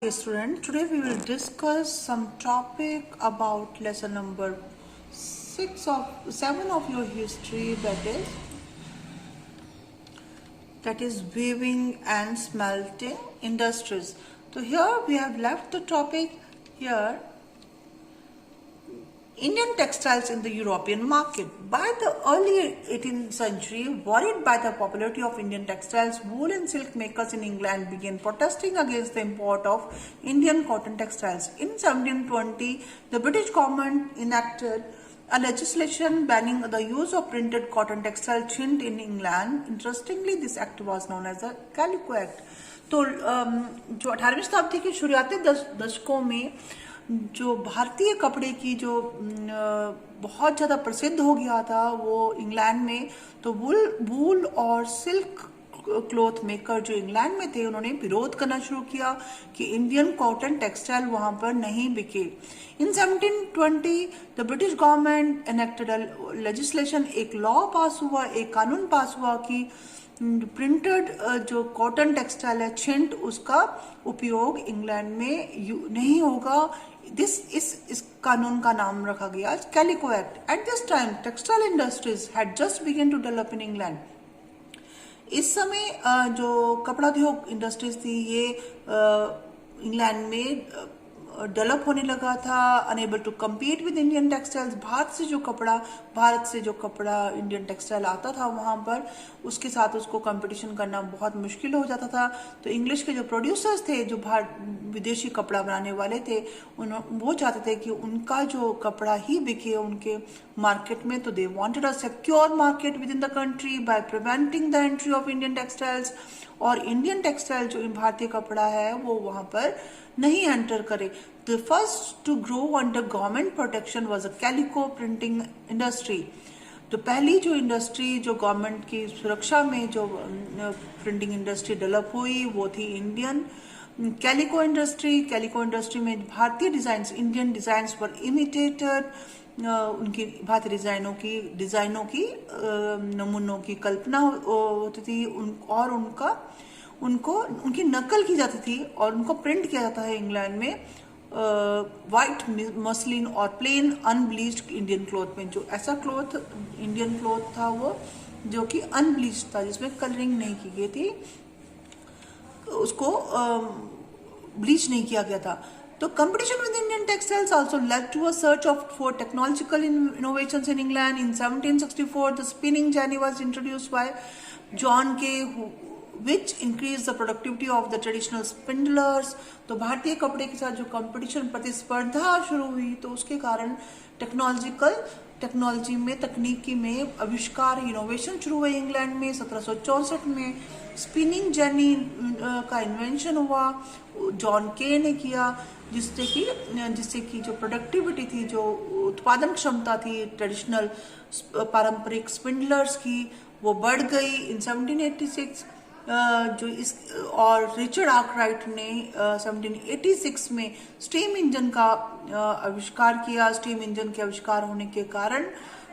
Hey student, today we will discuss some topic about lesson number 7 of your history, that is weaving and smelting industries. So here we have left the topic here, Indian textiles in the European market. By the early 18th century, worried by the popularity of Indian textiles, wool and silk makers in England began protesting against the import of Indian cotton textiles. In 1720, the British government enacted a legislation banning the use of printed cotton textile chint in England. Interestingly, this act was known as the Calico Act. तो जो 18वीं शताब्दी के शुरुआती दशकों में जो भारतीय कपड़े की जो बहुत ज़्यादा प्रसिद्ध हो गया था वो इंग्लैंड में, तो वूल और सिल्क क्लॉथ मेकर जो इंग्लैंड में थे उन्होंने विरोध करना शुरू किया कि इंडियन कॉटन टेक्सटाइल वहां पर नहीं बिके. इन 1720 the British government enacted legislation, एक लॉ पास हुआ, एक कानून पास हुआ कि प्रिंटेड जो कॉटन टेक्सटाइल है छिंट, उसका उपयोग इंग्लैंड में नहीं होगा. इस कानून का नाम रखा गया calico act. At this time textile industries had just begun to develop in England. इस समय जो कपड़ा उद्योग इंडस्ट्रीज थी ये इंग्लैंड में डेवलप होने लगा था. Unable to compete with Indian textiles. Bharat से जो कपड़ा इंडियन टेक्सटाइल आता था वहां पर उसके साथ उसको कंपटीशन करना बहुत मुश्किल हो जाता था. तो इंग्लिश के जो प्रोड्यूसर्स थे, जो विदेशी कपड़ा बनाने वाले थे, वो चाहते थे कि उनका जो कपड़ा ही बिके उनके मार्केट में. तो they wanted a secure market with in the country by preventing the entry of Indian textiles. और इंडियन टेक्सटाइल जो भारतीय कपड़ा है वो वहां पर नहीं एंटर करे. The first to grow under government protection was a calico printing industry. तो पहली जो इंडस्ट्री जो गवर्नमेंट की सुरक्षा में जो प्रिंटिंग इंडस्ट्री डेवलप हुई वो थी Indian calico industry. Calico industry में भारतीय डिजाइन्स, इंडियन डिजाइन्स पर इमिटेटेड, उनकी भारतीय डिजाइनों की नमूनों की कल्पना होती थी और उनकी नकल की जाती थी और उनको प्रिंट किया जाता है इंग्लैंड में वाइट मसलिन और प्लेन अनब्लीच्ड इंडियन क्लॉथ में. जो ऐसा क्लॉथ इंडियन क्लॉथ था वो जो कि अनब्लीच्ड था, जिसमें कलरिंग नहीं की गई थी, उसको ब्लीच नहीं किया गया था. तो competition with Indian textiles also led to a search for technological innovations in England. In 1764, the spinning jenny was introduced by John Kay, which increased the productivity of the traditional spindlers. तो भारतीय कपड़े के साथ जो competition प्रतिस्पर्धा शुरू हुई तो उसके कारण तकनीकी में आविष्कार, इनोवेशन शुरू हुए इंग्लैंड में. 1764 में स्पिनिंग जेनी का इन्वेंशन हुआ, जॉन के ने किया, जिससे कि जो प्रोडक्टिविटी थी, जो उत्पादन क्षमता थी ट्रेडिशनल पारंपरिक स्पिंडलर्स की, वो बढ़ गई. इन 1786 और रिचर्ड आर्कराइट ने 1786 में स्टीम इंजन का आविष्कार किया. स्टीम इंजन के आविष्कार होने के कारण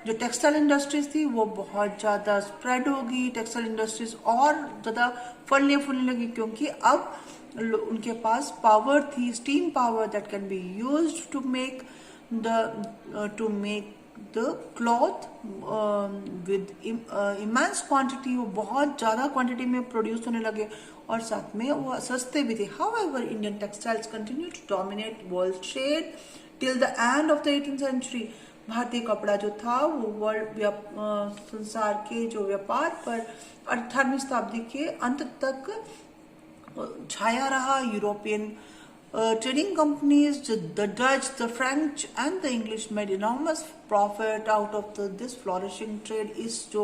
जो टेक्सटाइल इंडस्ट्रीज थी वो बहुत ज़्यादा स्प्रेड होगी. टेक्सटाइल इंडस्ट्रीज और ज़्यादा फलने फूलने लगी क्योंकि अब उनके पास पावर थी, steam power that can be used to make the cloth with immense quantity. वो बहुत ज़्यादा क्वांटिटी में प्रोड्यूस होने लगे और साथ में वो सस्ते भी थे. However Indian textiles continue to dominate world trade till the end of the 18th century. भारतीय कपड़ा जो था वो वर्ल्ड संसार के जो व्यापार पर 18वीं शताब्दी के अंत तक छाया रहा. European trading companies, the Dutch, the French and the English made enormous profit out of this flourishing trade. इस जो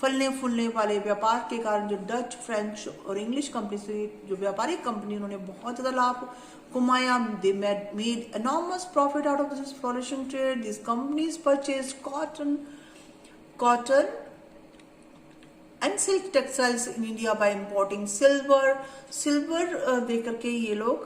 फलने फूलने वाले व्यापार के कारण जो डच, फ्रेंच और इंग्लिश कंपनी से जो व्यापारिक कंपनी उन्होंने बहुत ज़्यादा लाभ कमाया. They made enormous profit out of this flourishing trade. These companies purchased cotton and silk textiles in India by importing silver दे करके ये लोग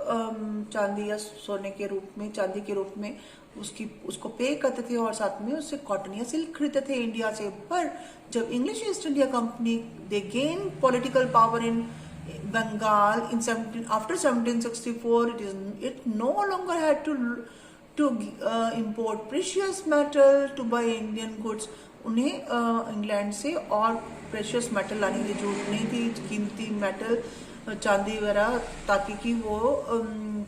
चांदी या सोने के रूप में, चांदी के रूप में उसको पे करते थे और साथ में उससे कॉटन या सिल्क खरीदते थे इंडिया से. पर जब English east India company they gain political power in Bengal after 1764, it no longer had to import precious metal to buy Indian goods. उन्हें इंग्लैंड से और प्रेशियस मेटल लाने की जरूरत नहीं थी, कीमती मेटल चांदी वगैरह, ताकि कि वो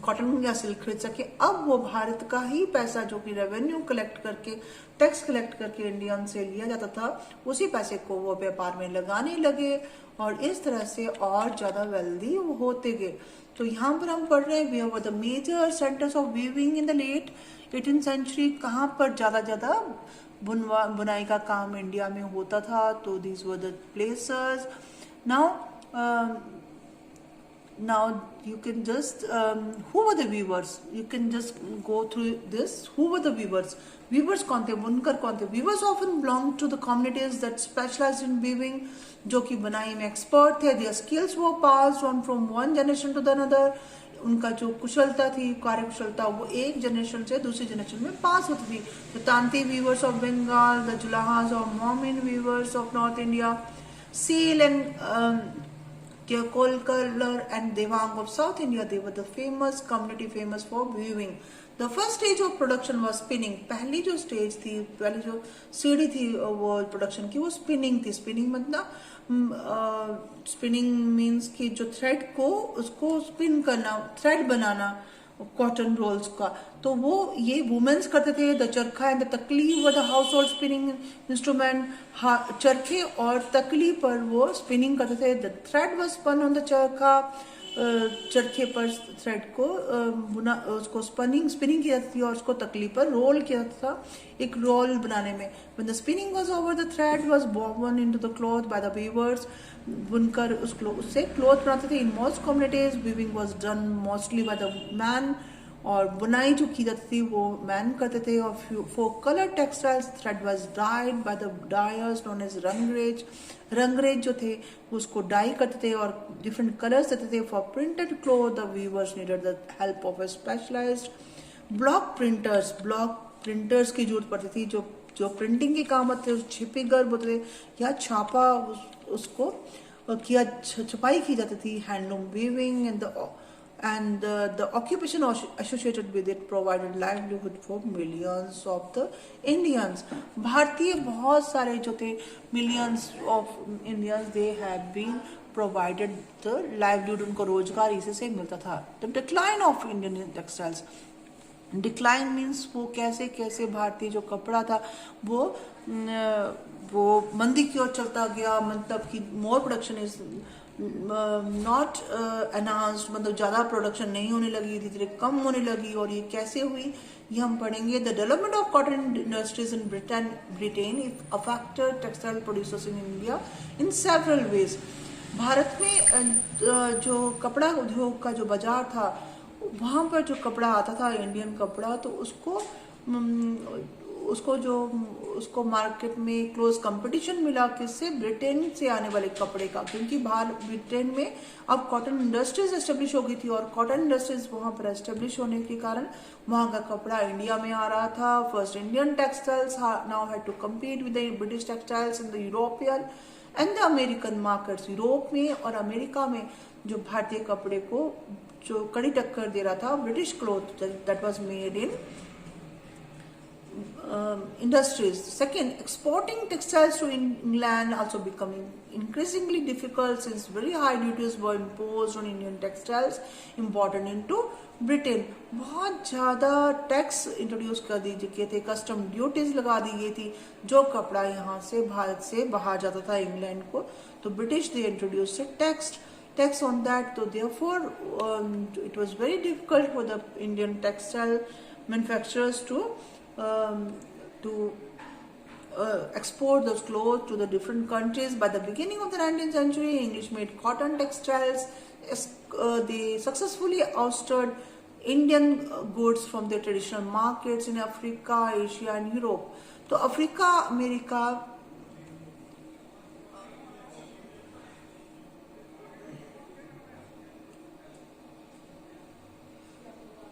कॉटन या सिल्क खरीद सके। अब वो भारत का ही पैसा जो कि रेवेन्यू कलेक्ट करके, टैक्स कलेक्ट करके इंडियन से लिया जाता था, उसी पैसे को वो व्यापार में लगाने लगे और इस तरह से और ज्यादा वेल्दी होते गए। तो यहाँ पर हम पढ़ रहे हैं we were the major centres of weaving in the late 18th century. कहाँ पर ज्यादा बुनाई का काम इंडिया में होता था, तो these were the places. Now you can just who were the weavers? You can just go through this. Who were the weavers? Weavers कौन थे? बुनकर कौन थे? Weavers often belonged to the communities that specialized in weaving, जो कि बुनाई में expert थे। Their skills were passed on from one generation to the another. उनका जो कुशलता थी, कार्यकुशलता, वो एक जनरेशन से दूसरी जनरेशन में पास होती थी। The Tanti weavers of Bengal, the Julahas or Momin weavers of North India, Seal and Kolkar and Devang of South India, they were the famous community famous for weaving. The first stage of production was spinning. पहली जो stage थी, पहली जो सीढ़ी थी वो production की, वो स्पिनिंग थी। स्पिनिंग मतलब स्पिनिंग मीन्स कि जो थ्रेड को उसको स्पिन करना, थ्रेड बनाना कॉटन रोल्स का, तो वो ये वुमेन्स करते थे। द चरखा and the takli were the household spinning instrument. चरखे और तकली पर वो स्पिनिंग करते थे। The thread was spun on the charkha, चरखे पर थ्रेड को बुना, उसको स्पिनिंग की जाती थी और उसको तकली पर रोल किया जाता था एक रोल बनाने में। When the spinning was over, the thread was woven into the cloth by the weavers. बुनकर उससे क्लॉथ बनाते थे। In most communities, weaving was done mostly by the man, और बुनाई जो की जाती थी वो मैन करते थे। और for colored textiles, thread was dyed by the dyers known as Rangrez. Rangrez जो थे उसको डाई करते थे और डिफरेंट कलर्स देते थे। For printed cloth, the weavers needed the help of a specialized block printers। Block printers की जरूरत पड़ती थी, जो प्रिंटिंग के काम आते थे। छिपीगर बोलते थे या छापा, उसको किया, छपाई की जाती थी। Handloom weaving and the occupation associated with it provided livelihood for millions of the Indians. भारतीय बहुत सारे जो थे, millions of Indians, they had been provided the livelihood, उनको रोजगार इसी से मिलता था। The decline of Indian textiles, decline means वो कैसे कैसे भारतीय जो कपड़ा था वो मंदी की ओर चलता गया। मतलब कि मोर प्रोडक्शन इज नॉट अनाउंस्ड, मतलब ज़्यादा प्रोडक्शन नहीं होने लगी, धीरे धीरे कम होने लगी। और ये कैसे हुई ये हम पढ़ेंगे। The development of cotton industries in Britain affected textile producers in India in several ways. Bharat में जो कपड़ा उद्योग का जो बाजार था, वहाँ पर जो कपड़ा आता था इंडियन कपड़ा, तो उसको मार्केट में क्लोज कंपटीशन मिला। किससे? ब्रिटेन से आने वाले कपड़े का, क्योंकि ब्रिटेन में अब कॉटन इंडस्ट्रीज एस्टेब्लिश हो गई थी और कॉटन इंडस्ट्रीज वहाँ पर एस्टेब्लिश होने के कारण वहाँ का कपड़ा इंडिया में आ रहा था। First Indian textiles now had to compete with the British textiles in the European and the American markets. Europe में और अमेरिका में जो भारतीय कपड़े को जो कड़ी टक्कर दे रहा था British cloth that was made in industries. Second, exporting textiles to England also becoming increasingly difficult since very high duties were imposed on Indian textiles imported into Britain. बहुत ज़्यादा टैक्स इंट्रोड्यूस कर दिए थे, कस्टम ड्यूटीज लगा दी गई थी जो कपड़ा यहाँ से भारत से बाहर जाता था इंग्लैंड को, तो British they introduce tax on that. So therefore it was very difficult for the Indian textile manufacturers to export those clothes to the different countries. By the beginning of the 19th century, English made cotton textiles. They successfully ousted Indian goods from their traditional markets in Africa, Asia and Europe. तो Africa, America